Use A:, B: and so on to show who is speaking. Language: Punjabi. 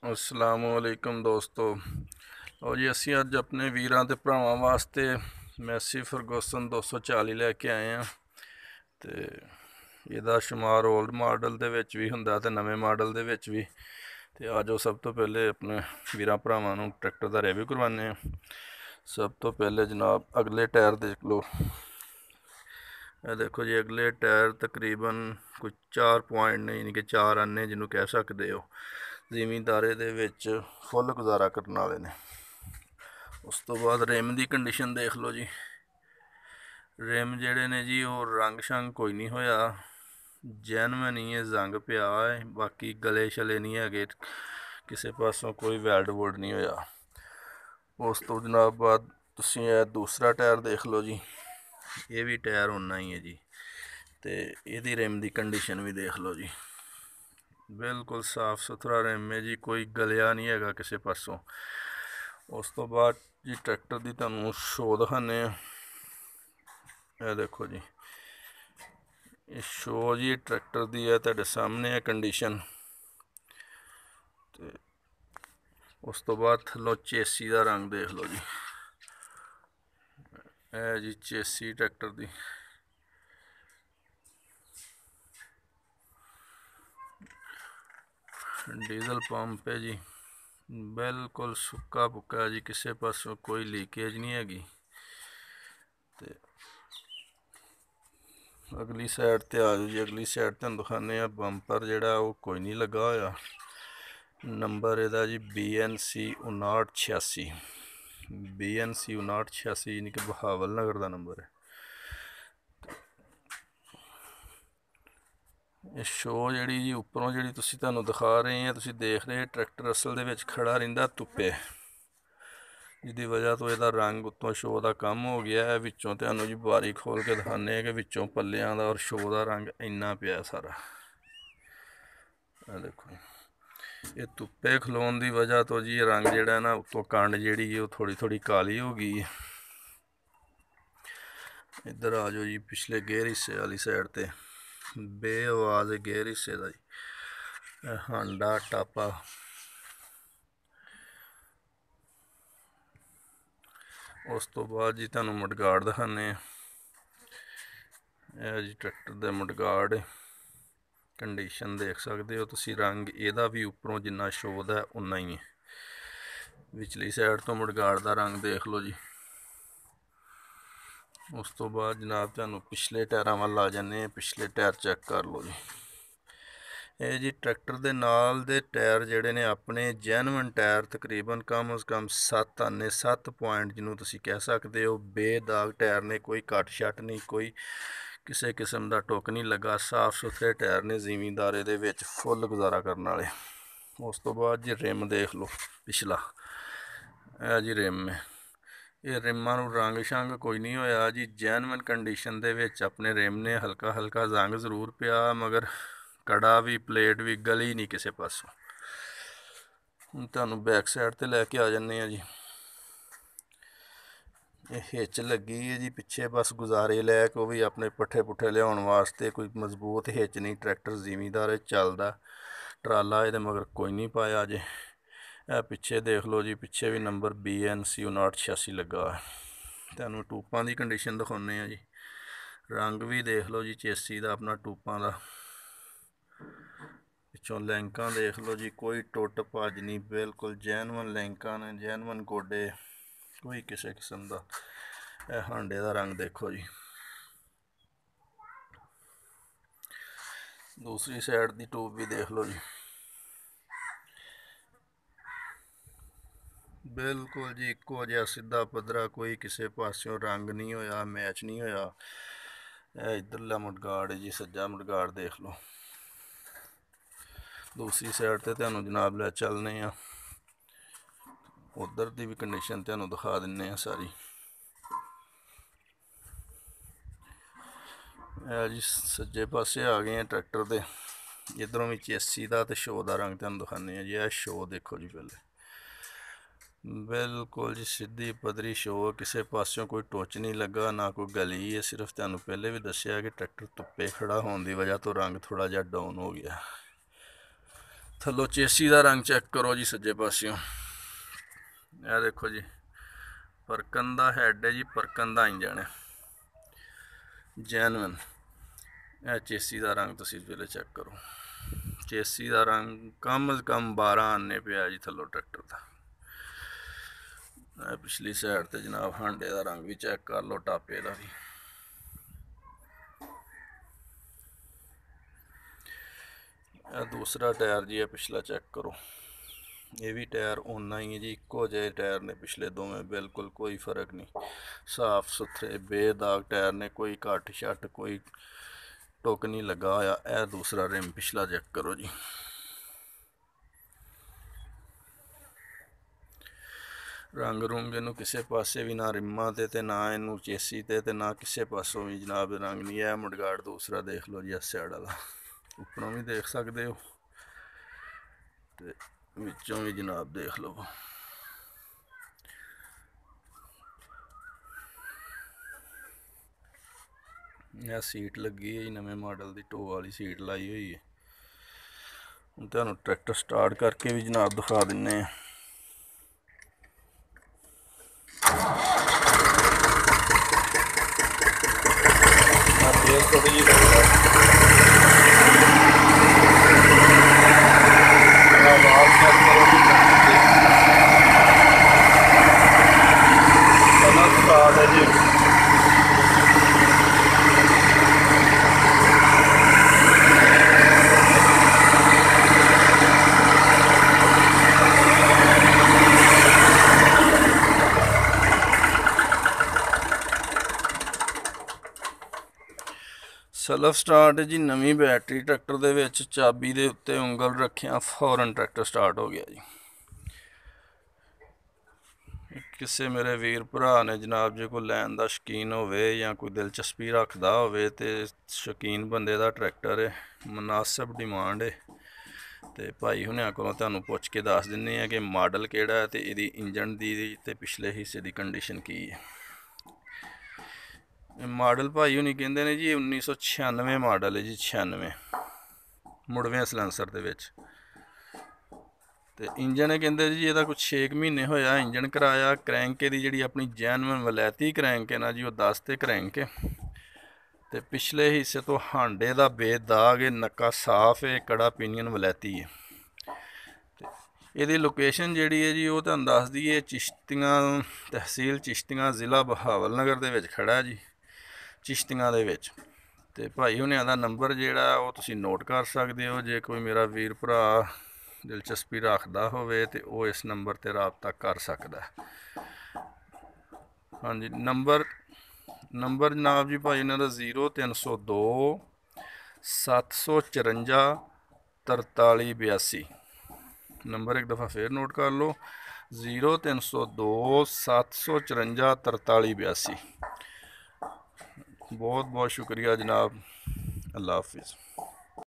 A: ਅਸਲਾਮੁਅਲੈਕਮ ਦੋਸਤੋ। ਲਓ ਜੀ, ਅਸੀਂ ਅੱਜ ਆਪਣੇ ਵੀਰਾਂ ਤੇ ਭਰਾਵਾਂ ਵਾਸਤੇ ਮੈਸੀ ਫਰਗੂਸਨ 240 ਲੈ ਕੇ ਆਏ ਹਾਂ। ਤੇ ਇਹਦਾ ਸ਼ੁਮਾਰ 올ਡ ਮਾਡਲ ਦੇ ਵਿੱਚ ਵੀ ਹੁੰਦਾ ਤੇ ਨਵੇਂ ਮਾਡਲ ਦੇ ਵਿੱਚ ਵੀ। ਤੇ ਆਜੋ ਸਭ ਤੋਂ ਪਹਿਲੇ ਆਪਣੇ ਵੀਰਾਂ ਭਰਾਵਾਂ ਨੂੰ ਟਰੈਕਟਰ ਦਾ ਰਿਵਿਊ ਕਰਵਾਉਂਦੇ ਹਾਂ। ਸਭ ਤੋਂ ਪਹਿਲੇ ਜਨਾਬ ਅਗਲੇ ਟਾਇਰ ਦੇਖ ਲਓ। ਇਹ ਦੇਖੋ ਜੀ, ਅਗਲੇ ਟਾਇਰ ਤਕਰੀਬਨ ਕੋਈ 4 ਪੁਆਇੰਟ ਨਹੀਂ, ਯਾਨੀ ਕਿ 4 ਆਨੇ ਜਿਹਨੂੰ ਕਹਿ ਸਕਦੇ ਹੋ, ਜ਼ਿਮੀਂਦਾਰੇ ਦੇ ਵਿੱਚ ਫੁੱਲ ਗੁਜ਼ਾਰਾ ਕਰਨ ਵਾਲੇ ਨੇ। ਉਸ ਤੋਂ ਬਾਅਦ ਰਿਮ ਦੀ ਕੰਡੀਸ਼ਨ ਦੇਖ ਲਓ ਜੀ। ਰਿਮ ਜਿਹੜੇ ਨੇ ਜੀ ਉਹ ਰੰਗ ਸ਼ੰਗ ਕੋਈ ਨਹੀਂ ਹੋਇਆ, ਜੈਨੂਇਨ ਹੀ ਹੈ, ਜ਼ੰਗ ਪਿਆ ਹੈ। ਬਾਕੀ ਗਲੇ ਛਲੇ ਨਹੀਂ ਹੈਗੇ, ਕਿਸੇ ਪਾਸੋਂ ਕੋਈ ਵੈਲਡ ਵੁਲਡ ਨਹੀਂ ਹੋਇਆ। ਉਸ ਤੋਂ ਜਨਾਬ ਬਾਅਦ ਤੁਸੀਂ ਇਹ ਦੂਸਰਾ ਟਾਇਰ ਦੇਖ ਲਓ ਜੀ, ਇਹ ਵੀ ਟਾਇਰ ਓਨਾ ਹੀ ਹੈ ਜੀ। ਤੇ ਇਹਦੀ ਰਿਮ ਦੀ ਕੰਡੀਸ਼ਨ ਵੀ ਦੇਖ ਲਓ ਜੀ, ਬਿਲਕੁਲ ਸਾਫ ਸੁਥਰਾ ਰਿਮ ਹੈ ਜੀ, ਕੋਈ ਗਲਿਆ ਨਹੀਂ ਹੈਗਾ ਕਿਸੇ ਪਾਸੋਂ। ਉਸ ਤੋਂ ਬਾਅਦ ਜੀ ਟਰੈਕਟਰ ਦੀ ਤੁਹਾਨੂੰ ਸ਼ੋ ਦਿਖਾਉਂਦੇ ਹਾਂ। ਇਹ ਦੇਖੋ ਜੀ, ਇਹ ਸ਼ੋ ਜੀ ਟਰੈਕਟਰ ਦੀ ਹੈ, ਤੁਹਾਡੇ ਸਾਹਮਣੇ ਹੈ ਕੰਡੀਸ਼ਨ। ਤੇ ਉਸ ਤੋਂ ਬਾਅਦ ਥੱਲੋਂ ਚੇਸੀ ਦਾ ਰੰਗ ਦੇਖ ਲਓ ਜੀ, ਇਹ ਜੀ ਚੇਸੀ ਟਰੈਕਟਰ ਦੀ। ਡੀਜ਼ਲ ਪੰਪ ਹੈ ਜੀ, ਬਿਲकुल ਸੁੱਕਾ ਪੁੱਕਾ ਜੀ, ਕਿਸੇ ਪਾਸੋਂ ਕੋਈ ਲੀਕੇਜ ਨਹੀਂ ਹੈਗੀ। ਤੇ ਅਗਲੀ ਸਾਈਡ ਤੇ ਆ ਜਾਓ ਜੀ, ਅਗਲੀ ਸਾਈਡ ਤੁਹਾਨੂੰ ਦਿਖਾਉਂਦੇ ਆ। ਬੰਪਰ ਜਿਹੜਾ ਉਹ ਕੋਈ ਨਹੀਂ ਲੱਗਾ ਹੋਇਆ। ਨੰਬਰ ਇਹਦਾ ਜੀ BNC 5986, BNC 5986, ਯਾਨੀ ਕਿ ਬਹਾਵਲ ਨਗਰ ਦਾ ਨੰਬਰ ਹੈ। ਇਹ ਸ਼ੋ ਜਿਹੜੀ ਜੀ ਉੱਪਰੋਂ ਜਿਹੜੀ ਤੁਸੀਂ ਤੁਹਾਨੂੰ ਦਿਖਾ ਰਹੇ ਆ, ਤੁਸੀਂ ਦੇਖ ਰਹੇ ਟਰੈਕਟਰ ਅਸਲ ਦੇ ਵਿੱਚ ਖੜਾ ਰਹਿੰਦਾ ਧੁੱਪੇ, ਜਿਹਦੀ ਵਜ੍ਹਾ ਤੋਂ ਇਹਦਾ ਰੰਗ ਉੱਤੋਂ ਸ਼ੋ ਦਾ ਕੰਮ ਹੋ ਗਿਆ ਹੈ। ਵਿੱਚੋਂ ਤੁਹਾਨੂੰ ਜੀ ਬਾਰੀ ਖੋਲ ਕੇ ਦਿਖਾਉਂਦੇ ਆ ਕਿ ਵਿੱਚੋਂ ਪੱਲਿਆਂ ਦਾ ਔਰ ਸ਼ੋ ਦਾ ਰੰਗ ਇੰਨਾ ਪਿਆ ਸਾਰਾ। ਇਹ ਦੇਖੋ, ਇਹ ਧੁੱਪੇ ਖਲੋਣ ਦੀ ਵਜ੍ਹਾ ਤੋਂ ਜੀ ਇਹ ਰੰਗ ਜਿਹੜਾ ਨਾ ਉੱਤੋਂ ਕੰਡ ਜਿਹੜੀ ਹੈ ਉਹ ਥੋੜੀ ਥੋੜੀ ਕਾਲੀ ਹੋ ਗਈ ਹੈ। ਇੱਧਰ ਆ ਜਾਓ ਜੀ, ਪਿਛਲੇ ਗੇਅਰ ਹਿੱਸੇ ਵਾਲੀ ਸਾਈਡ ਤੇ ਬੇਆਵਾਜ਼ ਗੇਅਰ ਹਿੱਸੇ ਦਾ ਜੀ ਹਾਂਡਾ ਟਾਪਾ। ਉਸ ਤੋਂ ਬਾਅਦ ਜੀ ਤੁਹਾਨੂੰ ਮੁੱਢਗਾਰਡ ਦਿਖਾਉਂਦੇ ਆ। ਇਹ ਜੀ ਟਰੈਕਟਰ ਦਾ ਮੁੱਢਗਾਰਡ ਕੰਡੀਸ਼ਨ ਦੇਖ ਸਕਦੇ ਹੋ ਤੁਸੀਂ, ਰੰਗ ਇਹਦਾ ਵੀ ਉੱਪਰੋਂ ਜਿੰਨਾ ਸ਼ੋਅ ਹੈ ਉਨਾ ਹੀ ਹੈ। ਵਿਚਲੀ ਸਾਈਡ ਤੋਂ ਮੁੱਢਗਾਰਡ ਦਾ ਰੰਗ ਦੇਖ ਲਓ ਜੀ। ਉਸ ਤੋਂ ਬਾਅਦ ਜਨਾਬ ਤੁਹਾਨੂੰ ਪਿਛਲੇ ਟਾਇਰਾਂ ਵੱਲ ਆ ਜਾਂਦੇ ਆ, ਪਿਛਲੇ ਟਾਇਰ ਚੈੱਕ ਕਰ ਲਓ ਜੀ। ਇਹ ਜੀ ਟਰੈਕਟਰ ਦੇ ਨਾਲ ਦੇ ਟਾਇਰ ਜਿਹੜੇ ਨੇ ਆਪਣੇ ਜੈਨੂਇਨ ਟਾਇਰ, ਤਕਰੀਬਨ ਕਮ ਅਜ਼ ਕਮ 7 ਆਨੇ, 7 ਪੁਆਇੰਟ ਜਿਹਨੂੰ ਤੁਸੀਂ ਕਹਿ ਸਕਦੇ ਹੋ, ਬੇਦਾਗ ਟਾਇਰ ਨੇ, ਕੋਈ ਕੱਟ ਛੱਟ ਨਹੀਂ, ਕੋਈ ਕਿਸੇ ਕਿਸਮ ਦਾ ਟੁੱਕ ਨਹੀਂ ਲੱਗਾ, ਸਾਫ ਸੁਥਰੇ ਟਾਇਰ ਨੇ, ਜ਼ਿਮੀਂਦਾਰੇ ਦੇ ਵਿੱਚ ਫੁੱਲ ਗੁਜ਼ਾਰਾ ਕਰਨ ਵਾਲੇ। ਉਸ ਤੋਂ ਬਾਅਦ ਜੀ ਰਿਮ ਦੇਖ ਲਓ ਪਿਛਲਾ, ਇਹ ਜੀ ਰਿਮ ਹੈ। ਇਹ ਰਿਮਾਂ ਨੂੰ ਰੰਗ ਸ਼ੰਗ ਕੋਈ ਨਹੀਂ ਹੋਇਆ ਜੀ, ਜੈਨੂਇਨ ਕੰਡੀਸ਼ਨ ਦੇ ਵਿੱਚ ਆਪਣੇ ਰਿਮ ਨੇ। ਹਲਕਾ ਹਲਕਾ ਜ਼ੰਗ ਜ਼ਰੂਰ ਪਿਆ, ਮਗਰ ਕੜਾ ਵੀ ਪਲੇਟ ਵੀ ਗਲੀ ਨਹੀਂ ਕਿਸੇ ਪਾਸੋਂ। ਹੁਣ ਤੁਹਾਨੂੰ ਬੈਕ ਸਾਈਡ ਤੇ ਲੈ ਕੇ ਆ ਜਾਂਦੇ ਆ ਜੀ। ਇਹ ਹਿੱਚ ਲੱਗੀ ਹੈ ਜੀ ਪਿੱਛੇ, ਬਸ ਗੁਜ਼ਾਰੇ ਲੈ ਕੇ, ਉਹ ਵੀ ਆਪਣੇ ਪੱਠੇ ਪੁੱਠੇ ਲਿਆਉਣ ਵਾਸਤੇ। ਕੋਈ ਮਜ਼ਬੂਤ ਹਿੱਚ ਨਹੀਂ, ਟਰੈਕਟਰ ਜ਼ਿਮੀਂਦਾਰ ਚੱਲਦਾ। ਟਰਾਲਾ ਇਹਦੇ ਮਗਰ ਕੋਈ ਨਹੀਂ ਪਾਇਆ ਅਜੇ। ਇਹ ਪਿੱਛੇ ਦੇਖ ਲਓ ਜੀ, ਪਿੱਛੇ ਵੀ ਨੰਬਰ BNC 5986 ਲੱਗਾ। ਤੁਹਾਨੂੰ ਟੂਪਾਂ ਦੀ ਕੰਡੀਸ਼ਨ ਦਿਖਾਉਂਦੇ ਆ ਜੀ, ਰੰਗ ਵੀ ਦੇਖ ਲਓ ਜੀ ਚੇਸੀ ਦਾ ਆਪਣਾ ਟੂਪਾਂ ਦਾ। ਪਿੱਛੋਂ ਲੈਂਕਾਂ ਦੇਖ ਲਓ ਜੀ, ਕੋਈ ਟੁੱਟ ਭੱਜ ਨਹੀਂ, ਬਿਲਕੁਲ ਜੈਨੂਇਨ ਲੈਂਕਾਂ ਨੇ, ਜੈਨੂਇਨ ਗੋਡੇ, ਕੋਈ ਕਿਸੇ ਕਿਸਮ ਦਾ। ਇਹ ਹਾਂਡੇ ਦਾ ਰੰਗ ਦੇਖੋ ਜੀ। ਦੂਸਰੀ ਸਾਈਡ ਦੀ ਟੂਬ ਵੀ ਦੇਖ ਲਓ ਜੀ, ਬਿਲਕੁਲ ਜੀ ਇੱਕੋ ਜਿਹਾ ਸਿੱਧਾ ਪੱਧਰਾ, ਕੋਈ ਕਿਸੇ ਪਾਸਿਓਂ ਰੰਗ ਨਹੀਂ ਹੋਇਆ, ਮੈਚ ਨਹੀਂ ਹੋਇਆ। ਇਹ ਇੱਧਰਲਾ ਮੁੱਢਗਾਰਡ ਜੀ, ਸੱਜਾ ਮੁੱਢਗਾਰਡ ਦੇਖ ਲਓ। ਦੂਸਰੀ ਸਾਈਡ ਤੇ ਤੁਹਾਨੂੰ ਜਨਾਬ ਲੈ ਚੱਲਨੇ ਆ, ਉਧਰ ਦੀ ਵੀ ਕੰਡੀਸ਼ਨ ਤੁਹਾਨੂੰ ਦਿਖਾ ਦਿੰਨੇ ਆ ਸਾਰੀ। ਇਹ ਜੀ ਸੱਜੇ ਪਾਸੇ ਆ ਗਏ ਆ ਟਰੈਕਟਰ ਦੇ, ਇੱਧਰੋਂ ਵੀ ਚੇਸੀ ਦਾ ਤੇ ਸ਼ੋ ਦਾ ਰੰਗ ਤੁਹਾਨੂੰ ਦਿਖਾਉਂਦੇ ਆ ਜੀ। ਇਹ ਸ਼ੋ ਦੇਖੋ ਜੀ, ਪਹਿਲੇ ਬਿਲਕੁਲ ਜੀ ਸਿੱਧੀ ਪੱਧਰੀ ਸ਼ੋ, ਕਿਸੇ ਪਾਸਿਓਂ ਕੋਈ ਟੁੱਚ ਨਹੀਂ ਲੱਗਾ, ਨਾ ਕੋਈ ਗਲੀ ਹੈ। ਸਿਰਫ ਤੁਹਾਨੂੰ ਪਹਿਲੇ ਵੀ ਦੱਸਿਆ ਕਿ ਟਰੈਕਟਰ ਧੁੱਪੇ ਖੜਾ ਹੋਣ ਦੀ ਵਜ੍ਹਾ ਤੋਂ ਰੰਗ ਥੋੜ੍ਹਾ ਜਿਹਾ ਡਾਊਨ ਹੋ ਗਿਆ। थल्लों चेसी का रंग चेक करो जी सज्जे पासियों। यह देखो जी परकन का हैड है जी, परकन का इंजन है जैनवन। यह चेसी का रंग तुसीं इस वेले चेक करो। चेसी का रंग कम अज़ कम 12 आने पे जी थल्लों ट्रैक्टर का। पिछली साइड ते जनाब हांडे का रंग भी चेक कर लो, टापे का भी। दूसरा टायर जी है पिछला चेक करो। ये भी टायर उन्ना ही है जी, इक्को जे टायर ने पिछले दोवें, बिल्कुल कोई फर्क नहीं। साफ सुथरे बेदाग टायर ने, कोई घट शट कोई टुक नहीं लगा होया। यह दूसरा रिम पिछला चेक करो जी। रंग रुंग इनू किसी पासे भी ना रिम्मा ते ना इनू चेसी ते ना किसी पासों भी जनाब रंग नहीं है। मुडगाड़ दूसरा देख लो जी, इस साइड वाला उपरों भी देख सकते हो ते विचों भी जनाब देख लो। यह सीट लगी है जी, नवे मॉडल की टो वाली सीट लाई हुई है। हम तुहानू ट्रैक्टर स्टार्ट करके भी जनाब दिखा दिन्ने। थोड़ी जी स्टार्ट है जी। सैल्फ स्टार्ट जी। नवी बैटरी ट्रैक्टर दे विच चाबी दे उत्ते उंगल रखिया फौरन ट्रैक्टर स्टार्ट हो गया जी। किसी मेरे वीर भरा ने जनाब जो कोई लैन का शौकीन होवे या कोई दिलचस्पी रखता होवे ते शौकीन बंदे का ट्रैक्टर है, मुनासिब डिमांड है। तो भाई हुणियां कोलों तुहानूं पुछ के दस दिन्ने आ कि मॉडल किहड़ा है ते इहदी इंजन दी ते पिछले हिस्से की कंडीशन की है। मॉडल भाई हुणी कहंदे ने जी 1996 मॉडल है जी, 96 मुड़वें सलैंसर दे विच। ते इंजन कहंदे जी ਇਹਦਾ कुछ 6 महीने होया इंजन कराया। क्रैंके दी जिहड़ी अपनी जैनवन वलैती क्रैंक है ना जी, वो 10 ते क्रैंक है। ते पिछले हिस्से तो हांडे दा बेदाग है, नक्का साफ है, कड़ा पिनियन वलैती है। ਇਹਦੀ लोकेशन ਜਿਹੜੀ है जी वो ਤੁਹਾਨੂੰ दस दईए चिश्तियां तहसील चिश्तियां ज़िला बहावल नगर ਦੇ ਵਿੱਚ ਖੜਾ जी, चिश्तियां ਦੇ ਵਿੱਚ। ਤੇ ਭਾਈ ਹੁਣਿਆਂ ਦਾ ਨੰਬਰ ਜਿਹੜਾ ਉਹ ਤੁਸੀਂ ਨੋਟ ਕਰ ਸਕਦੇ ਹੋ। ਜੇ ਕੋਈ ਮੇਰਾ ਵੀਰ ਭਰਾ ਦਿਲਚਸਪੀ ਰੱਖਦਾ ਹੋਵੇ ਤੇ ਉਹ ਇਸ ਨੰਬਰ ਤੇ ਰਾਬਤਾ ਕਰ ਸਕਦਾ। ਹਾਂਜੀ ਨੰਬਰ ਜਨਾਬ ਜੀ ਭਾਈ ਇਹਨਾਂ ਦਾ 0302 754 4382। नंबर एक दफ़ा फिर नोट कर लो 0302 754 4382। बहुत बहुत शुक्रिया जनाब। अल्लाह हाफिज़।